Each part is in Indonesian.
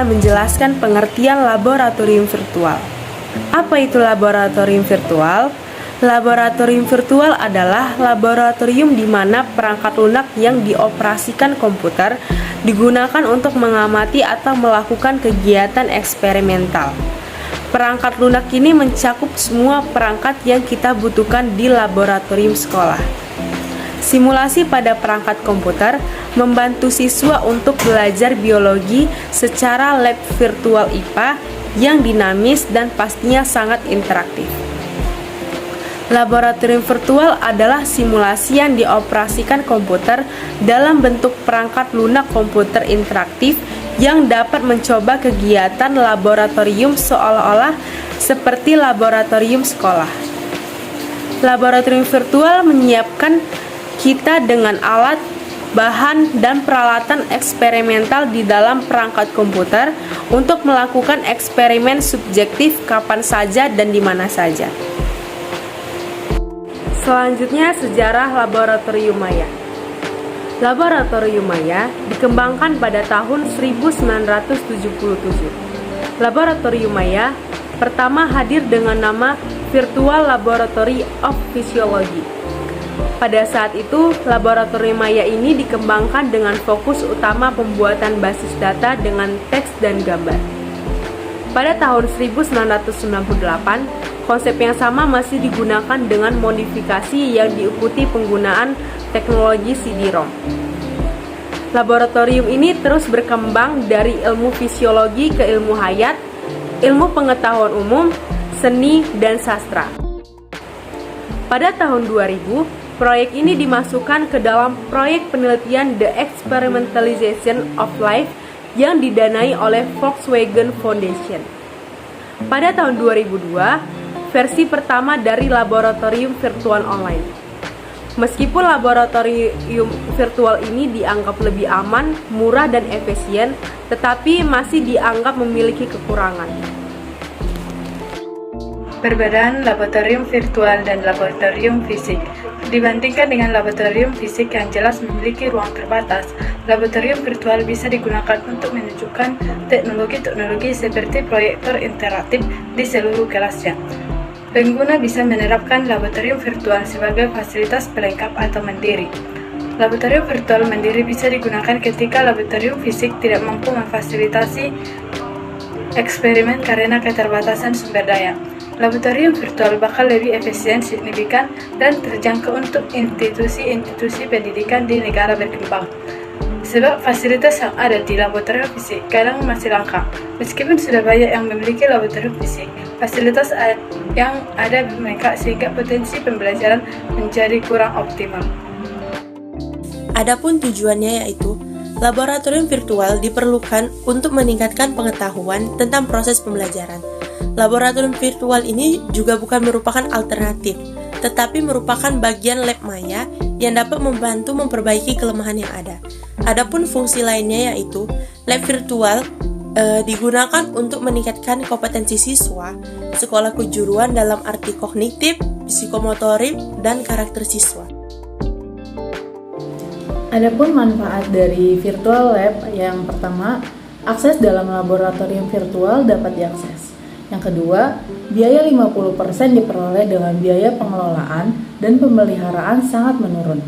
akan menjelaskan pengertian laboratorium virtual. Apa itu laboratorium virtual? Laboratorium virtual adalah laboratorium di mana perangkat lunak yang dioperasikan komputer digunakan untuk mengamati atau melakukan kegiatan eksperimental. Perangkat lunak ini mencakup semua perangkat yang kita butuhkan di laboratorium sekolah. Simulasi pada perangkat komputer membantu siswa untuk belajar biologi secara lab virtual IPA yang dinamis dan pastinya sangat interaktif. Laboratorium virtual adalah simulasi yang dioperasikan komputer dalam bentuk perangkat lunak komputer interaktif yang dapat mencoba kegiatan laboratorium seolah-olah seperti laboratorium sekolah. Laboratorium virtual menyiapkan kita dengan alat, bahan, dan peralatan eksperimental di dalam perangkat komputer untuk melakukan eksperimen subjektif kapan saja dan di mana saja. Selanjutnya, sejarah Laboratorium Maya. Laboratorium Maya dikembangkan pada tahun 1977. Laboratorium Maya pertama hadir dengan nama Virtual Laboratory of Physiology. Pada saat itu, Laboratorium Maya ini dikembangkan dengan fokus utama pembuatan basis data dengan teks dan gambar. Pada tahun 1998, konsep yang sama masih digunakan dengan modifikasi yang diikuti penggunaan teknologi CD-ROM. Laboratorium ini terus berkembang dari ilmu fisiologi ke ilmu hayat, ilmu pengetahuan umum, seni, dan sastra. Pada tahun 2000, proyek ini dimasukkan ke dalam proyek penelitian The Experimentalization of Life yang didanai oleh Volkswagen Foundation. Pada tahun 2002, versi pertama dari laboratorium virtual online. Meskipun laboratorium virtual ini dianggap lebih aman, murah, dan efisien, tetapi masih dianggap memiliki kekurangan. Perbedaan laboratorium virtual dan laboratorium fisik. Dibandingkan dengan laboratorium fisik yang jelas memiliki ruang terbatas, laboratorium virtual bisa digunakan untuk menunjukkan teknologi-teknologi seperti proyektor interaktif di seluruh kelasnya. Pengguna bisa menerapkan laboratorium virtual sebagai fasilitas pelengkap atau mandiri. Laboratorium virtual mandiri bisa digunakan ketika laboratorium fisik tidak mampu memfasilitasi eksperimen karena keterbatasan sumber daya. Laboratorium virtual bakal lebih efisien, signifikan, dan terjangkau untuk institusi-institusi pendidikan di negara berkembang. Sebab fasilitas yang ada di laboratorium fisik kadang masih langka. Meskipun sudah banyak yang memiliki laboratorium fisik, fasilitas yang ada mereka sehingga potensi pembelajaran menjadi kurang optimal. Adapun tujuannya yaitu laboratorium virtual diperlukan untuk meningkatkan pengetahuan tentang proses pembelajaran. Laboratorium virtual ini juga bukan merupakan alternatif, tetapi merupakan bagian lab maya yang dapat membantu memperbaiki kelemahan yang ada. Adapun fungsi lainnya yaitu lab virtual digunakan untuk meningkatkan kompetensi siswa, sekolah kejuruan dalam arti kognitif, psikomotorik, dan karakter siswa. Adapun manfaat dari virtual lab, yang pertama, akses dalam laboratorium virtual dapat diakses. Yang kedua, biaya 50% diperoleh dengan biaya pengelolaan dan pemeliharaan sangat menurun.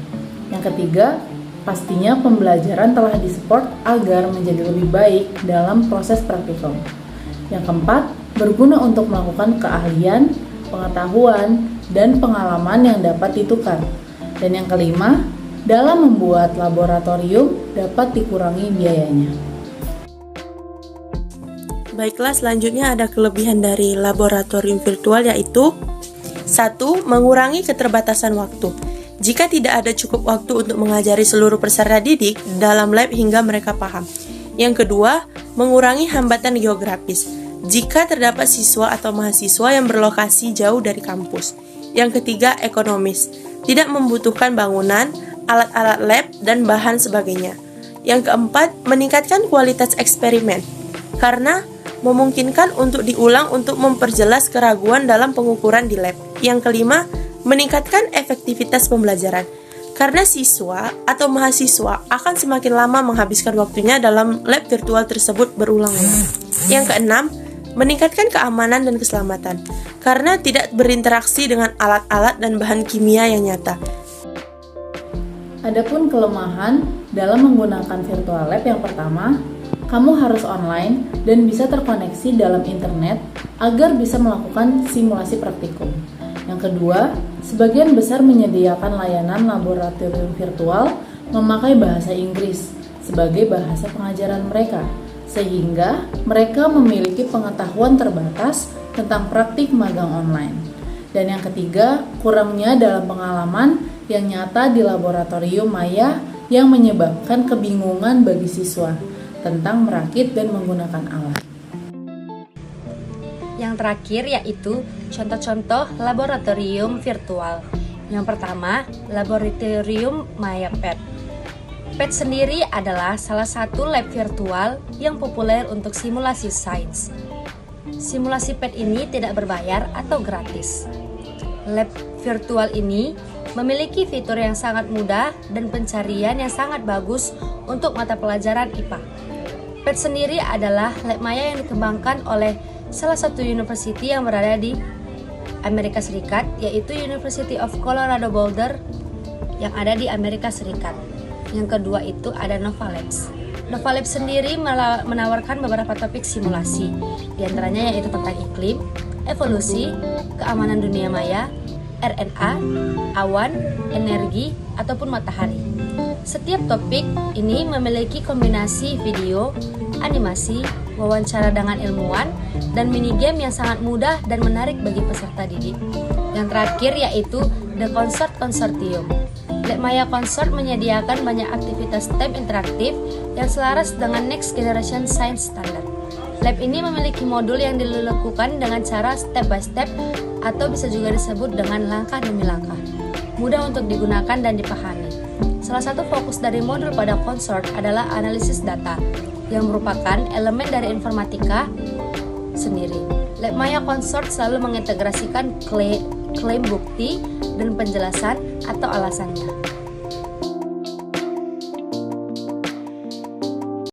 Yang ketiga, pastinya pembelajaran telah disupport agar menjadi lebih baik dalam proses praktikum. Yang keempat, berguna untuk melakukan keahlian, pengetahuan, dan pengalaman yang dapat ditukar. Dan yang kelima, dalam membuat laboratorium dapat dikurangi biayanya. Baiklah, selanjutnya ada kelebihan dari laboratorium virtual yaitu 1. Mengurangi keterbatasan waktu. Jika tidak ada cukup waktu untuk mengajari seluruh peserta didik dalam lab hingga mereka paham. Yang kedua, mengurangi hambatan geografis. Jika terdapat siswa atau mahasiswa yang berlokasi jauh dari kampus. Yang ketiga, ekonomis. Tidak membutuhkan bangunan, alat-alat lab, dan bahan sebagainya. Yang keempat, meningkatkan kualitas eksperimen. Karena memungkinkan untuk diulang untuk memperjelas keraguan dalam pengukuran di lab. Yang kelima, meningkatkan efektivitas pembelajaran. karena siswa atau mahasiswa akan semakin lama menghabiskan waktunya dalam lab virtual tersebut berulang-ulang. Yang keenam, meningkatkan keamanan dan keselamatan, karena tidak berinteraksi dengan alat-alat dan bahan kimia yang nyata. Adapun kelemahan dalam menggunakan virtual lab yang pertama, kamu harus online dan bisa terkoneksi dalam internet agar bisa melakukan simulasi praktikum. Yang kedua, sebagian besar menyediakan layanan laboratorium virtual memakai bahasa Inggris sebagai bahasa pengajaran mereka, sehingga mereka memiliki pengetahuan terbatas tentang praktik magang online. Dan yang ketiga, kurangnya dalam pengalaman yang nyata di laboratorium maya yang menyebabkan kebingungan bagi siswa tentang merakit dan menggunakan alat. Yang terakhir yaitu contoh-contoh laboratorium virtual. Yang pertama, laboratorium Maya PET. PET sendiri adalah salah satu lab virtual yang populer untuk simulasi sains. Simulasi PET ini tidak berbayar atau gratis. Lab virtual ini memiliki fitur yang sangat mudah dan pencarian yang sangat bagus untuk mata pelajaran IPA. PET sendiri adalah lab maya yang dikembangkan oleh salah satu university yang berada di Amerika Serikat, yaitu University of Colorado Boulder yang ada di Amerika Serikat. Yang kedua itu ada Novalabs. Novalabs sendiri menawarkan beberapa topik simulasi, diantaranya yaitu tentang iklim, evolusi, keamanan dunia maya, RNA, awan, energi, ataupun matahari. Setiap topik ini memiliki kombinasi video, animasi, wawancara dengan ilmuwan, dan minigame yang sangat mudah dan menarik bagi peserta didik. Yang terakhir yaitu The Consort Consortium. Lab Maya Consort menyediakan banyak aktivitas STEM interaktif yang selaras dengan Next Generation Science Standard. Lab ini memiliki modul yang dilakukan dengan cara step by step atau bisa juga disebut dengan langkah demi langkah. Mudah untuk digunakan dan dipahami. Salah satu fokus dari modul pada Consort adalah analisis data, yang merupakan elemen dari informatika sendiri. Lab Maya Consort selalu mengintegrasikan klaim bukti dan penjelasan atau alasannya.